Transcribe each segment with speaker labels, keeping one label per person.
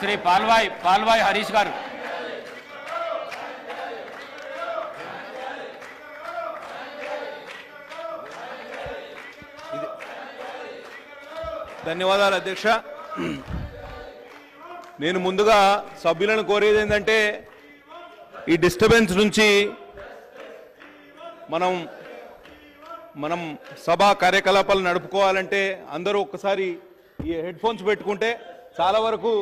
Speaker 1: శ్రీ పాల్వాయి హరీష్ గారు.
Speaker 2: ధన్యవాదాలు అధ్యక్ష. నేను ముందుగా సభ్యులను కోరేది ఏంటంటే ఈ డిస్టర్బెన్స్ నుంచి మనం సభా కార్యకలాపాలు నడుపుకోవాలంటే అందరూ ఒక్కసారి ఈ హెడ్ ఫోన్స్ పెట్టుకుంటే చాలా వరకు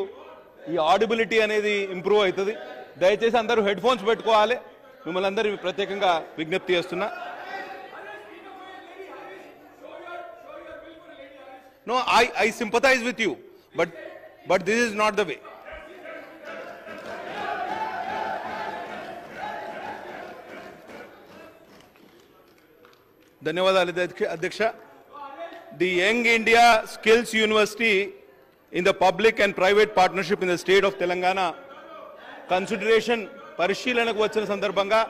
Speaker 2: ఈ ఆడిబిలిటీ అనేది ఇంప్రూవ్ అవుతుంది. దయచేసి అందరూ హెడ్ ఫోన్స్ పెట్టుకోవాలి. మిమ్మల్ని అందరూ ప్రత్యేకంగా విజ్ఞప్తి చేస్తున్నా. No, I sympathize with you, but this is not the way. ధన్యవాదాలు అధ్యక్ష. The Young India Skills University in the public and private partnership in the state of Telangana consideration పరిశీలనకు వచ్చిన సందర్భంగా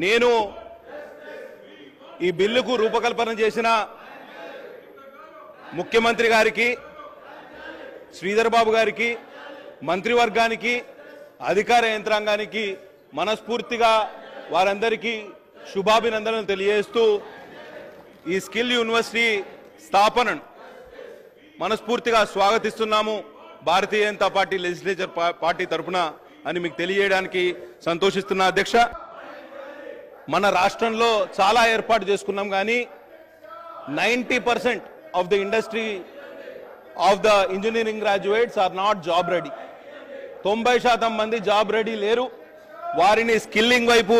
Speaker 2: నేను ఈ బిల్లుకు రూపకల్పన చేసిన ముఖ్యమంత్రి గారికి, శ్రీధర్ బాబు గారికి, మంత్రివర్గానికి, అధికార యంత్రాంగానికి మనస్ఫూర్తిగా వారందరికీ శుభాభినందనలు తెలియజేస్తూ ఈ స్కిల్ యూనివర్సిటీ స్థాపనను మనస్ఫూర్తిగా స్వాగతిస్తున్నాము Bharatiya Janata party legislature party తరఫున అని మీకు తెలియజేయడానికి సంతోషిస్తున్నా అధ్యక్ష. మన రాష్ట్రంలో చాలా ఏర్పాటు చేసుకున్నాం, కానీ 90% of the industry of the engineering graduates are not job ready. 90% మంది జాబ్ రెడీ లేరు. వారిని స్కిల్లింగ్ వైపు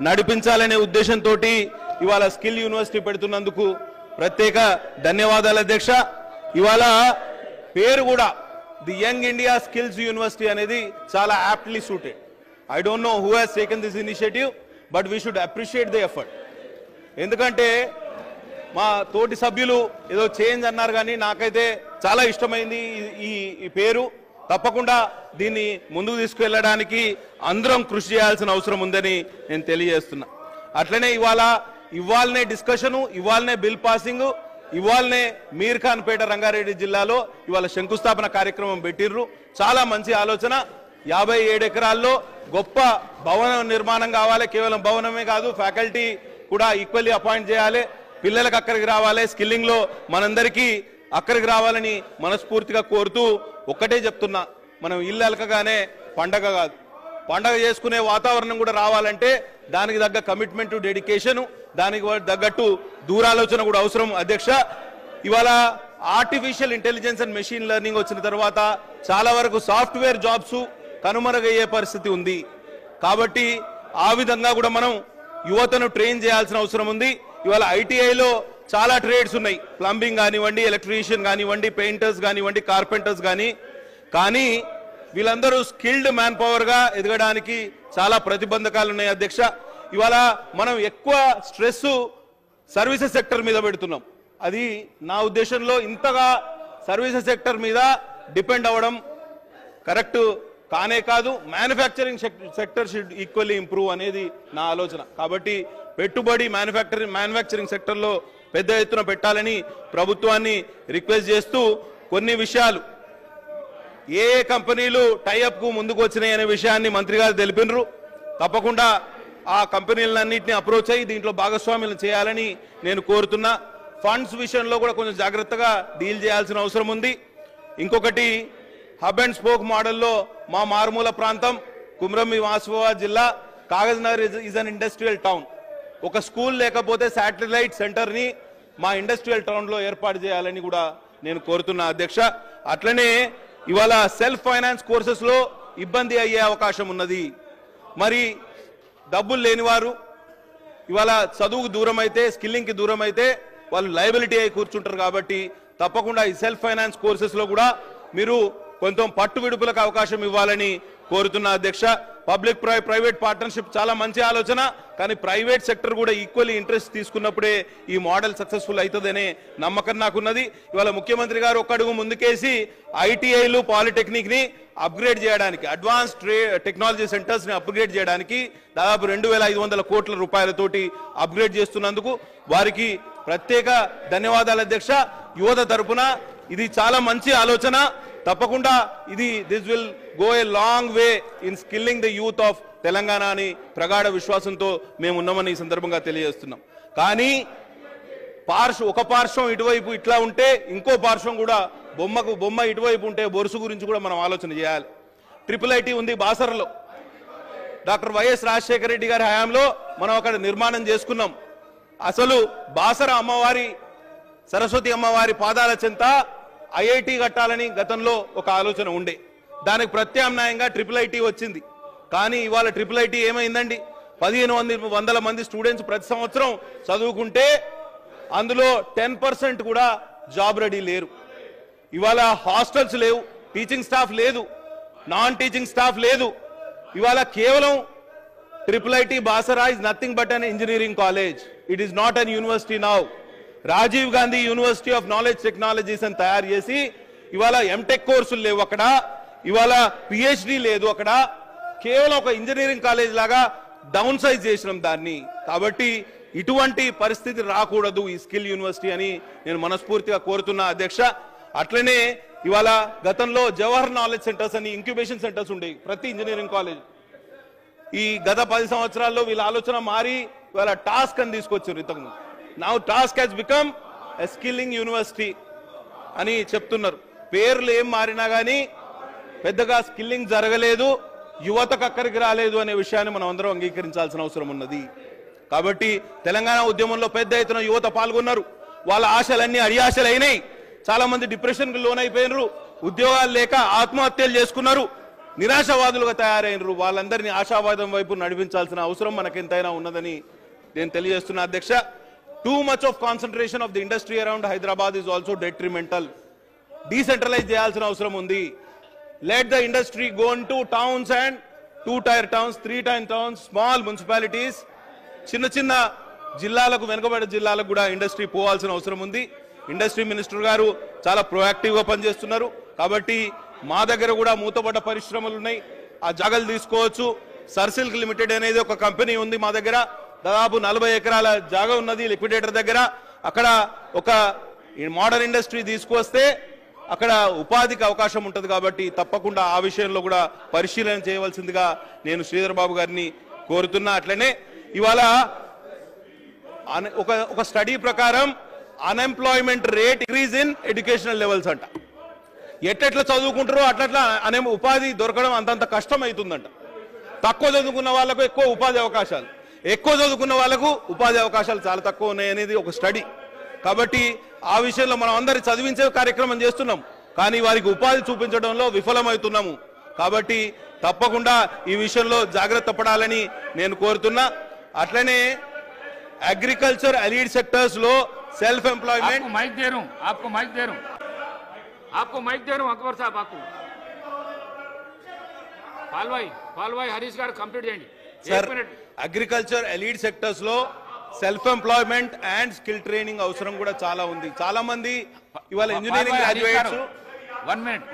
Speaker 2: నడిపించాలనే ఉద్దేశంతో ఇవాళ స్కిల్ యూనివర్సిటీ పెడుతున్నందుకు ప్రత్యేక ధన్యవాదాలు అధ్యక్ష. ఇవాళ పేరు కూడా the young India skills university అనేది చాలా aptly suited. I don't know who has taken this initiative, but we should appreciate the effort. ఎందుకంటే మా తోటి సభ్యులు ఏదో చేంజ్ అన్నారు, కానీ నాకైతే చాలా ఇష్టమైంది ఈ పేరు. తప్పకుండా దీన్ని ముందుకు తీసుకువెళ్ళడానికి అందరం కృషి చేయాల్సిన అవసరం ఉందని నేను తెలియజేస్తున్నా. అట్లనే ఇవాళనే డిస్కషను, ఇవాళనే బిల్ పాసింగ్, ఇవాళనే మీర్ఖాన్పేట రంగారెడ్డి జిల్లాలో ఇవాళ శంకుస్థాపన కార్యక్రమం పెట్టిర్రు. చాలా మంచి ఆలోచన. 57 ఎకరాల్లో గొప్ప భవన నిర్మాణం కావాలి. కేవలం భవనమే కాదు, ఫ్యాకల్టీ కూడా ఈక్వల్లీ అపాయింట్ చేయాలి. పిల్లలకు అక్కడికి రావాలి, స్కిల్లింగ్లో మనందరికీ అక్కడికి రావాలని మనస్ఫూర్తిగా కోరుతూ ఒక్కటే చెప్తున్నా, మనం ఇల్లు అలకగానే పండగ కాదు, పండగ చేసుకునే వాతావరణం కూడా రావాలంటే దానికి తగ్గ కమిట్మెంట్, డెడికేషను, దానికి తగ్గట్టు దూరాలోచన కూడా అవసరం అధ్యక్ష. ఇవాళ artificial intelligence and machine learning వచ్చిన తర్వాత చాలా వరకు సాఫ్ట్వేర్ జాబ్స్ కనుమరుగయ్యే పరిస్థితి ఉంది. కాబట్టి ఆ విధంగా కూడా మనం యువతను ట్రైన్ చేయాల్సిన అవసరం ఉంది. ఇవాళ ఐటీఐలో చాలా ట్రేడ్స్ ఉన్నాయి, ప్లంబింగ్ కానివ్వండి, ఎలక్ట్రీషియన్ కానివ్వండి, పెయింటర్స్ కానివ్వండి, కార్పెంటర్స్ కానీ వీళ్ళందరూ స్కిల్డ్ మ్యాన్ పవర్గా ఎదగడానికి చాలా ప్రతిబంధకాలు ఉన్నాయి అధ్యక్ష. ఇవాళ మనం ఎక్కువ స్ట్రెస్ సర్వీసెస్ సెక్టర్ మీద పెడుతున్నాం. అది నా ఉద్దేశంలో ఇంతగా సర్వీసెస్ సెక్టర్ మీద డిపెండ్ అవ్వడం కరెక్ట్ కానే కాదు. Manufacturing sector should equally improve అనేది నా ఆలోచన. కాబట్టి పెట్టుబడి మ్యానుఫ్యాక్చరింగ్ సెక్టర్లో పెద్ద ఎత్తున పెట్టాలని ప్రభుత్వాన్ని రిక్వెస్ట్ చేస్తూ కొన్ని విషయాలు ఏ కంపెనీలు టైఅప్కు ముందుకు వచ్చినాయి అనే విషయాన్ని మంత్రి గారు తెలిపినరు. తప్పకుండా ఆ కంపెనీలన్నింటినీ అప్రోచ్ అయ్యి దీంట్లో భాగస్వామ్యం చేయాలని నేను కోరుతున్నా. ఫండ్స్ విషయంలో కూడా కొంచెం జాగ్రత్తగా డీల్ చేయాల్సిన అవసరం ఉంది. ఇంకొకటి, హబ్ అండ్ స్పోక్ మోడల్లో మా మారుమూల ప్రాంతం కుమ్రం ఆసిఫాబాద్ జిల్లా Kagaznagar is an industrial town. ఒక స్కూల్ లేకపోతే శాటిలైట్ సెంటర్ని మా ఇండస్ట్రియల్ టౌన్లో ఏర్పాటు చేయాలని కూడా నేను కోరుతున్నా అధ్యక్ష. అట్లనే ఇవాళ సెల్ఫ్ ఫైనాన్స్ కోర్సెస్లో ఇబ్బంది అయ్యే అవకాశం ఉన్నది. మరి డబ్బులు లేనివారు ఇవాళ చదువుకు దూరం అయితే, స్కిల్లింగ్కి దూరం అయితే వాళ్ళు లయబిలిటీ అయి కూర్చుంటారు. కాబట్టి తప్పకుండా ఈ సెల్ఫ్ ఫైనాన్స్ కోర్సెస్లో కూడా మీరు కొంచెం పట్టు విడుపులకు అవకాశం ఇవ్వాలని కోరుతున్నా అధ్యక్ష. పబ్లిక్ ప్రైవేట్ పార్ట్నర్షిప్ చాలా మంచి ఆలోచన, కానీ ప్రైవేట్ సెక్టర్ కూడా ఈక్వల్లీ ఇంట్రెస్ట్ తీసుకున్నప్పుడే ఈ మోడల్ సక్సెస్ఫుల్ అవుతుందనే నమ్మకం నాకున్నది. ఇవాళ ముఖ్యమంత్రి గారు ఒక్క అడుగు ముందుకేసి ఐటీఐలు, పాలిటెక్నిక్ని అప్గ్రేడ్ చేయడానికి, అడ్వాన్స్ టెక్నాలజీ సెంటర్స్ని అప్గ్రేడ్ చేయడానికి దాదాపు 2500 కోట్ల రూపాయలతోటి అప్గ్రేడ్ చేస్తున్నందుకు వారికి ప్రత్యేక ధన్యవాదాలు అధ్యక్ష. యువత తరపున ఇది చాలా మంచి ఆలోచన. తప్పకుండా this will go a long way in skilling the youth of Telangana అని ప్రగాఢ విశ్వాసంతో మేము ఉన్నామని ఈ సందర్భంగా తెలియజేస్తున్నాం. కానీ ఒక పార్శ్వం ఇటువైపు ఇట్లా ఉంటే ఇంకో పార్శ్వం కూడా బొమ్మ ఇటువైపు ఉంటే బొరుసు గురించి కూడా మనం ఆలోచన చేయాలి. IIIT ఉంది బాసరలో. డాక్టర్ వైఎస్ రాజశేఖర రెడ్డి గారి హయాంలో మనం అక్కడ నిర్మాణం చేసుకున్నాం. అసలు బాసర అమ్మవారి సరస్వతి అమ్మవారి పాదాల చెంత IIT కట్టాలని గతంలో ఒక ఆలోచన ఉండే. దానికి ప్రత్యామ్నాయంగా IIIT వచ్చింది. కానీ ఇవాళ IIIT ఏమైందండి? 1500 మంది స్టూడెంట్స్ ప్రతి సంవత్సరం చదువుకుంటే అందులో 10% కూడా జాబ్ రెడీ లేరు. ఇవాళ హాస్టల్స్ లేవు, టీచింగ్ స్టాఫ్ లేదు, నాన్ టీచింగ్ స్టాఫ్ లేదు. ఇవాళ కేవలం IIIT Basara is nothing but an engineering college. It is not an university now. Rajiv Gandhi university of knowledge technologies అని తయారు చేసి ఇవాళ ఎంటెక్ కోర్సులు లేవు అక్కడ, ఇవాళ PhD లేదు అక్కడ. కేవలం ఒక ఇంజనీరింగ్ కాలేజ్ లాగా డౌన్ సైజ్ చేసినాం దాన్ని. కాబట్టి ఇటువంటి పరిస్థితి రాకూడదు ఈ స్కిల్ యూనివర్సిటీ అని నేను మనస్ఫూర్తిగా కోరుతున్నా అధ్యక్ష. అట్లనే ఇవాళ గతంలో జవహర్ నాలెడ్జ్ సెంటర్స్ అని ఇంక్యుబేషన్ సెంటర్స్ ఉండేవి ప్రతి ఇంజనీరింగ్ కాలేజ్. ఈ గత 10 సంవత్సరాల్లో వీళ్ళ ఆలోచన మారి ఇవాళ టాస్క్ అని తీసుకొచ్చారు. ఇంతకుముందు now task has become a skilling university అని చెప్తున్నారు. పేర్లు ఏం మారినా కానీ పెద్దగా స్కిల్లింగ్ జరగలేదు, యువతకు అక్కడికి రాలేదు అనే విషయాన్ని మనం అందరం అంగీకరించాల్సిన అవసరం ఉన్నది. కాబట్టి తెలంగాణ ఉద్యమంలో పెద్ద ఎత్తున యువత పాల్గొన్నారు. వాళ్ళ ఆశలన్నీ అడియాశలు అయినాయి. చాలా మంది డిప్రెషన్కి లోనైపోయినరు, ఉద్యోగాలు లేక ఆత్మహత్యలు చేసుకున్నారు, నిరాశావాదులుగా తయారైనరు. వాళ్ళందరినీ ఆశావాదం వైపు నడిపించాల్సిన అవసరం మనకెంతైనా ఉన్నదని నేను తెలియజేస్తున్నా అధ్యక్ష. Too much of concentration of the industry around Hyderabad is also detrimental. Decentralise చేయాల్సిన అవసరం ఉంది. Let the industry go in to towns and 2 tier towns, 3 tier towns, small municipalities. చిన్న చిన్న జిల్లాలకు, వెనుకబడిన జిల్లాలకు కూడా ఇండస్ట్రీ పోవాల్సిన అవసరం ఉంది. ఇండస్ట్రీ మినిస్టర్ గారు చాలా ప్రొయాక్టివ్గా పనిచేస్తున్నారు. కాబట్టి మా దగ్గర కూడా మూతపడ్డ పరిశ్రమలు ఉన్నాయి, ఆ జాగాలు తీసుకోవచ్చు. సర్సిల్క్ లిమిటెడ్ అనేది ఒక కంపెనీ ఉంది మా దగ్గర. దాదాపు 40 ఎకరాల జాగా ఉన్నది లిక్విడేటర్ దగ్గర. అక్కడ ఒక మోడర్న్ ఇండస్ట్రీ తీసుకొస్తే అక్కడ ఉపాధికి అవకాశం ఉంటుంది. కాబట్టి తప్పకుండా ఆ విషయంలో కూడా పరిశీలన చేయవలసిందిగా నేను శ్రీధర్ బాబు గారిని కోరుతున్నా. అట్లనే ఇవాళ ఒక స్టడీ ప్రకారం unemployment rate increase in educational levels అంట. ఎట్లా చదువుకుంటారో అట్లా ఉపాధి దొరకడం అంతంత కష్టం అవుతుందంట. తక్కువ చదువుకున్న వాళ్ళకు ఎక్కువ ఉపాధి అవకాశాలు, ఎక్కువ చదువుకున్న వాళ్ళకు ఉపాధి అవకాశాలు చాలా తక్కువ ఉన్నాయి అనేది ఒక స్టడీ. కాబట్టి ఆ విషయంలో మనం అందరి చదివించే కార్యక్రమం చేస్తున్నాం, కానీ వారికి ఉపాధి చూపించడంలో విఫలమవుతున్నాము. కాబట్టి తప్పకుండా ఈ విషయంలో జాగ్రత్త పడాలని నేను కోరుతున్నా. అట్లనే అగ్రికల్చర్ అలీడ్ సెక్టర్స్ లో సెల్ఫ్ ఎంప్లాయ్మెంట్.
Speaker 1: आपको माइक दे रहा हूं अकबर साहब. आपको पालवाई हरीश गाరు కంప్లీట్ చేయండి.
Speaker 2: సార్, అగ్రికల్చర్ ఎలీడ్ సెక్టర్స్ లో self employment and skill training అవసరం కూడా చాలా ఉంది. చాలా మంది ఇవాళ ఇంజనీరింగ్ గ్రాడ్యుయేట్స్.
Speaker 1: 1 minute